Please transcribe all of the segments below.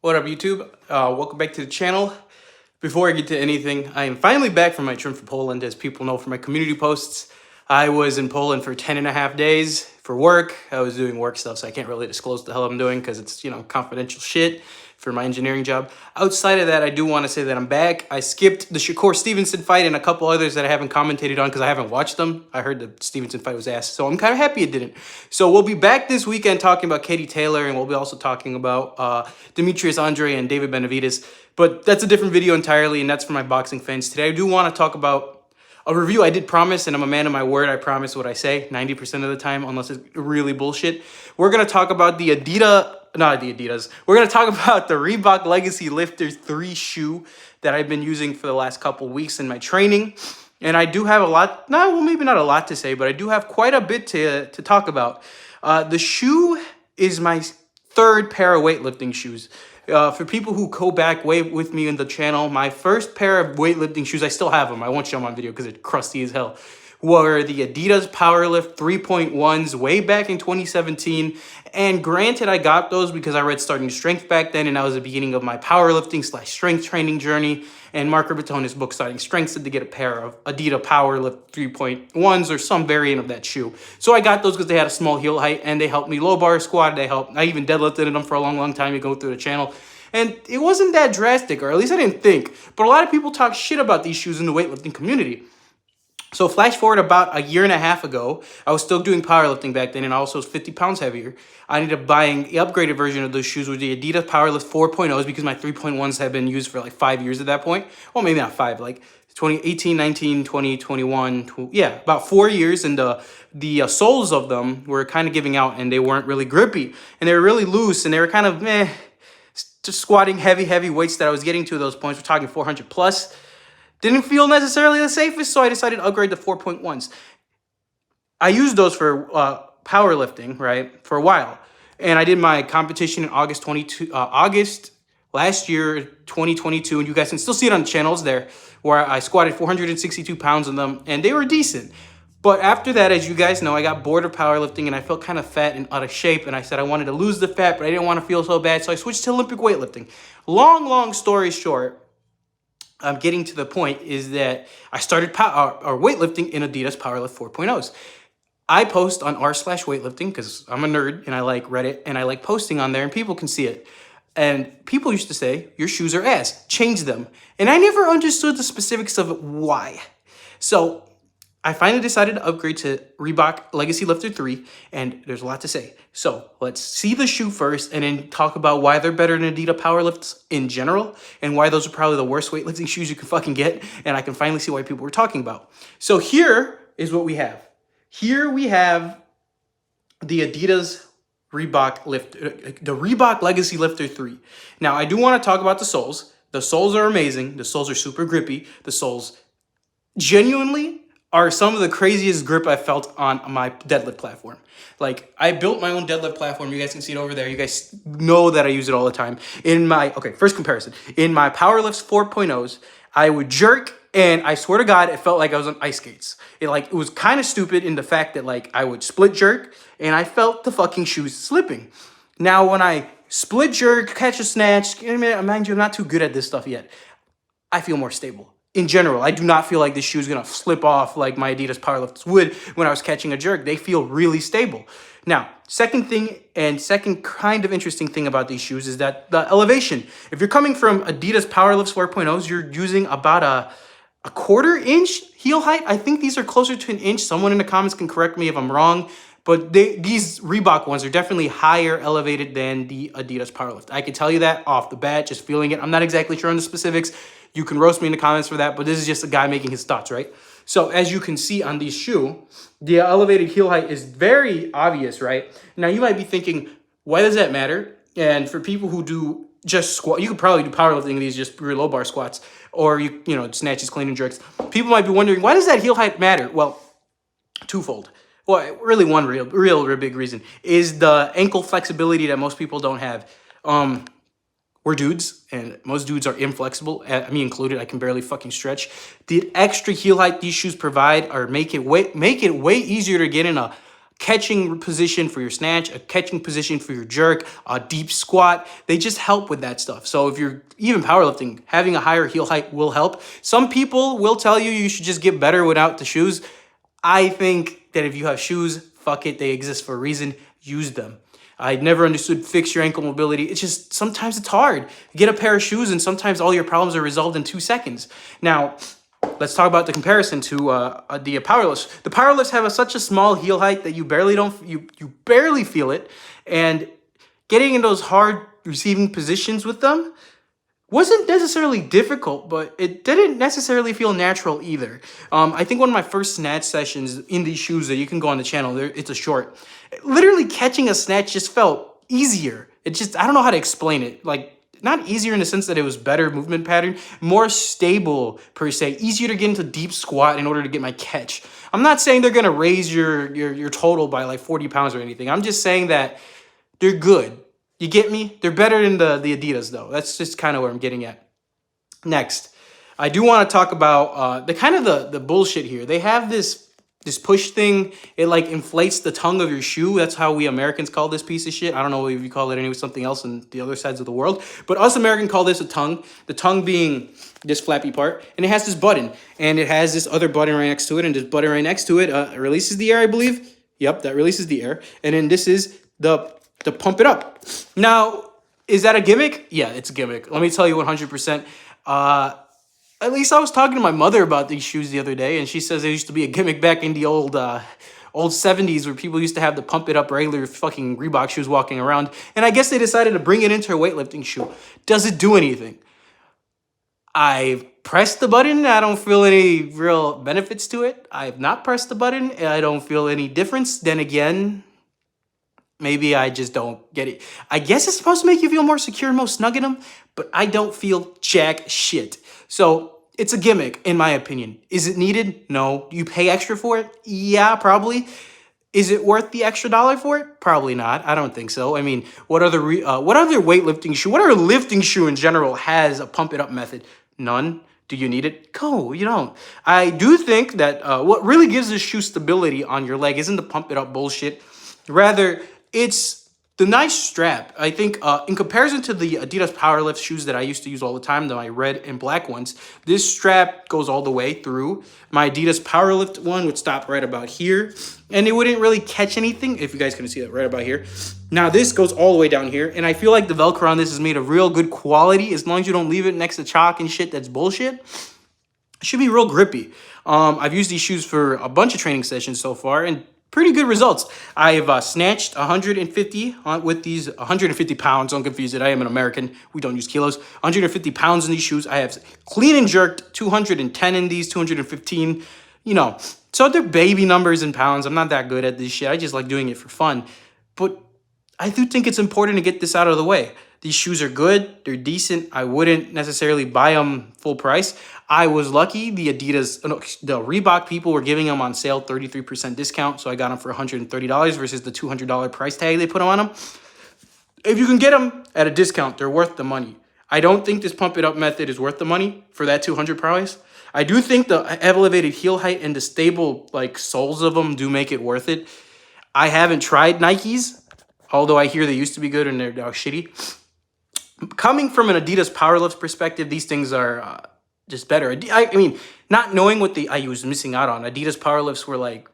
What up, YouTube? Welcome back to the channel. Before I get to anything, I am finally back from my trip from Poland. As people know from my community posts, I was in Poland for 10.5 days for work. I was doing work stuff, so I can't really disclose what the hell I'm doing because it's, confidential shit for my engineering job. Outside of that, I do want to say that I'm back. I skipped the Shakur Stevenson fight and a couple others that I haven't commentated on because I haven't watched them. I heard the Stevenson fight was ass, so I'm kind of happy it didn't. So we'll be back this weekend talking about Katie Taylor, and we'll be also talking about Demetrius Andre and David Benavidez. But that's a different video entirely, and that's for my boxing fans. Today I do want to talk about a review I did promise, and I'm a man of my word. I promise what I say 90% of the time, unless it's really bullshit. We're going to talk about the We're going to talk about the Reebok Legacy Lifter 3 shoe that I've been using for the last couple weeks in my training. And I do have a lot, maybe not a lot to say, but I do have quite a bit to talk about. The shoe is my third pair of weightlifting shoes. For people who go back way with me in the channel, my first pair of weightlifting shoes, I still have them. I won't show them on video because it's crusty as hell, were the Adidas Powerlift 3.1s way back in 2017. And granted, I got those because I read Starting Strength back then, and that was the beginning of my powerlifting / strength training journey. And Mark Ribitone's book, Starting Strength, said to get a pair of Adidas Powerlift 3.1s or some variant of that shoe. So I got those because they had a small heel height, and they helped me low bar squat. I even deadlifted in them for a long time. You go through the channel. And it wasn't that drastic, or at least I didn't think. But a lot of people talk shit about these shoes in the weightlifting community. So flash forward about a year and a half ago, I was still doing powerlifting back then, and I also was 50 pounds heavier. I ended up buying the upgraded version of those shoes with the Adidas Powerlift 4.0s because my 3.1s have been used for like 5 years at that point. Well, maybe not 5, like 2018, 19, 20, 21, about 4 years. And the soles of them were kind of giving out, and they weren't really grippy, and they were really loose, and they were kind of just squatting heavy weights that I was getting to those points. We're talking 400 plus. Didn't feel necessarily the safest, so I decided to upgrade to 4.1s. I used those for powerlifting, right, for a while. And I did my competition in August last year, 2022, and you guys can still see it on the channels there, where I squatted 462 pounds in them, and they were decent. But after that, as you guys know, I got bored of powerlifting, and I felt kind of fat and out of shape, and I said I wanted to lose the fat, but I didn't want to feel so bad, so I switched to Olympic weightlifting. Long story short, I'm getting to the point is that I started weightlifting in Adidas Powerlift 4.0s. I post on r/weightlifting because I'm a nerd and I like Reddit and I like posting on there and people can see it. And people used to say, your shoes are ass, change them. And I never understood the specifics of why. So I finally decided to upgrade to Reebok Legacy Lifter 3, and there's a lot to say. So let's see the shoe first and then talk about why they're better than Adidas Powerlifts in general and why those are probably the worst weightlifting shoes you can fucking get, and I can finally see why people were talking about. So here is what we have. Here we have the Adidas Reebok the Reebok Legacy Lifter 3. Now, I do want to talk about the soles. The soles are amazing. The soles are super grippy. The soles genuinely are some of the craziest grip I felt on my deadlift platform. Like, I built my own deadlift platform. You guys can see it over there. You guys know that I use it all the time. First comparison. In my Powerlifts 4.0s, I would jerk, and I swear to God, it felt like I was on ice skates. It was kind of stupid in the fact that, like, I would split jerk, and I felt the fucking shoes slipping. Now, when I split jerk, catch a snatch, mind you, I'm not too good at this stuff yet. I feel more stable. In general, I do not feel like this shoe is going to slip off like my Adidas Powerlifts would when I was catching a jerk. They feel really stable. Now, second kind of interesting thing about these shoes is that the elevation. If you're coming from Adidas Powerlifts 4.0s, you're using about a 1/4 inch heel height. I think these are closer to an inch. Someone in the comments can correct me if I'm wrong. But these Reebok ones are definitely higher elevated than the Adidas Powerlift. I can tell you that off the bat, just feeling it. I'm not exactly sure on the specifics. You can roast me in the comments for that, but this is just a guy making his thoughts, right? So as you can see on these shoe, the elevated heel height is very obvious, right? Now you might be thinking, why does that matter? And for people who do just squat, you could probably do powerlifting these just real low bar squats, or snatches, clean and jerks. People might be wondering, why does that heel height matter? Well, twofold. Well, really one real big reason is the ankle flexibility that most people don't have. We're dudes, and most dudes are inflexible, me included. I can barely fucking stretch. The extra heel height these shoes provide make it way easier to get in a catching position for your snatch, a catching position for your jerk, a deep squat. They just help with that stuff. So if you're even powerlifting, having a higher heel height will help. Some people will tell you you should just get better without the shoes. I think that if you have shoes, fuck it, they exist for a reason. Use them. I never understood fix your ankle mobility. It's just sometimes it's hard. Get a pair of shoes and sometimes all your problems are resolved in 2 seconds. Now, let's talk about the comparison to the powerlifts. The powerlifts have such a small heel height that you barely feel it, and getting in those hard receiving positions with them wasn't necessarily difficult, but it didn't necessarily feel natural either. I think one of my first snatch sessions in these shoes that you can go on the channel, it's a short. Literally catching a snatch just felt easier. I don't know how to explain it. Like, not easier in the sense that it was better movement pattern, more stable per se, easier to get into deep squat in order to get my catch. I'm not saying they're gonna raise your total by like 40 pounds or anything. I'm just saying that they're good. You get me? They're better than the Adidas though. That's just kind of where I'm getting at. Next, I do want to talk about the bullshit here. They have this push thing. It like inflates the tongue of your shoe. That's how we Americans call this piece of shit. I don't know if you call it something else in the other sides of the world, but us Americans call this a tongue. The tongue being this flappy part, and it has this button, and it has this other button right next to it, and this button right next to it releases the air, I believe. Yep, that releases the air, and then this is the pump it up. Now, is that a gimmick? Yeah, it's a gimmick. Let me tell you 100%. At least I was talking to my mother about these shoes the other day, and she says there used to be a gimmick back in the old 70s where people used to have the pump it up regular fucking Reebok shoes walking around. And I guess they decided to bring it into a weightlifting shoe. Does it do anything? I've pressed the button. I don't feel any real benefits to it. I have not pressed the button. I don't feel any difference. Then again, maybe I just don't get it. I guess it's supposed to make you feel more secure and more snug in them, but I don't feel jack shit. So it's a gimmick, in my opinion. Is it needed? No. Do you pay extra for it? Yeah, probably. Is it worth the extra $1 for it? Probably not. I don't think so. I mean, what other weightlifting shoe, what other lifting shoe in general has a pump it up method? None. Do you need it? No, you don't. I do think that what really gives this shoe stability on your leg isn't the pump it up bullshit. Rather, it's the nice strap. I think in comparison to the Adidas Powerlift shoes that I used to use all the time, my red and black ones, this strap goes all the way through. My Adidas Powerlift one would stop right about here, and it wouldn't really catch anything, if you guys can see that right about here. Now this goes all the way down here, and I feel like the Velcro on this is made of real good quality. As long as you don't leave it next to chalk and shit that's bullshit, it should be real grippy. I've used these shoes for a bunch of training sessions so far, and pretty good results. I've snatched 150 with these 150 pounds. Don't confuse it. I am an American. We don't use kilos. 150 pounds in these shoes. I have clean and jerked 210 in these, 215. You know, so they're baby numbers in pounds. I'm not that good at this shit. I just like doing it for fun. But I do think it's important to get this out of the way. These shoes are good. They're decent. I wouldn't necessarily buy them full price. I was lucky. The Reebok people were giving them on sale, 33% discount. So I got them for $130 versus the $200 price tag they put on them. If you can get them at a discount, they're worth the money. I don't think this pump it up method is worth the money for that $200 price. I do think the elevated heel height and the stable like soles of them do make it worth it. I haven't tried Nikes, although I hear they used to be good and they're shitty. Coming from an Adidas Powerlift perspective, these things are just better. I mean, not knowing what I was missing out on. Adidas Powerlifts were like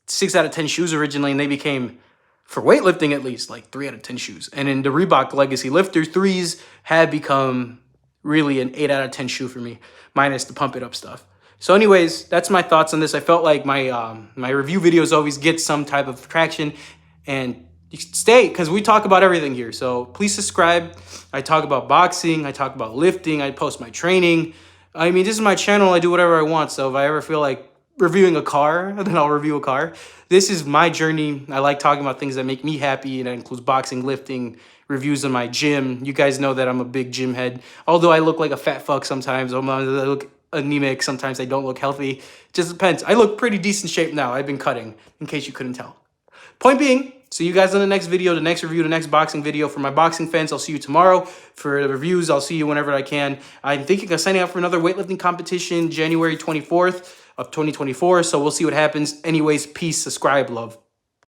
6 out of 10 shoes originally, and they became, for weightlifting at least, like 3 out of 10 shoes. And in the Reebok Legacy Lifter 3s have become really an 8 out of 10 shoe for me, minus the pump it up stuff. So anyways, that's my thoughts on this. I felt like my review videos always get some type of traction, and you stay, because we talk about everything here. So please subscribe. I talk about boxing. I talk about lifting. I post my training. I mean, this is my channel. I do whatever I want. So if I ever feel like reviewing a car, then I'll review a car. This is my journey. I like talking about things that make me happy, and that includes boxing, lifting, reviews of my gym. You guys know that I'm a big gym head. Although I look like a fat fuck sometimes. I look anemic. Sometimes I don't look healthy. Just depends. I look pretty decent shape now. I've been cutting, in case you couldn't tell. Point being, see you guys in the next video, the next review, the next boxing video. For my boxing fans, I'll see you tomorrow. For the reviews, I'll see you whenever I can. I'm thinking of signing up for another weightlifting competition January 24th of 2024. So we'll see what happens. Anyways, peace, subscribe, love.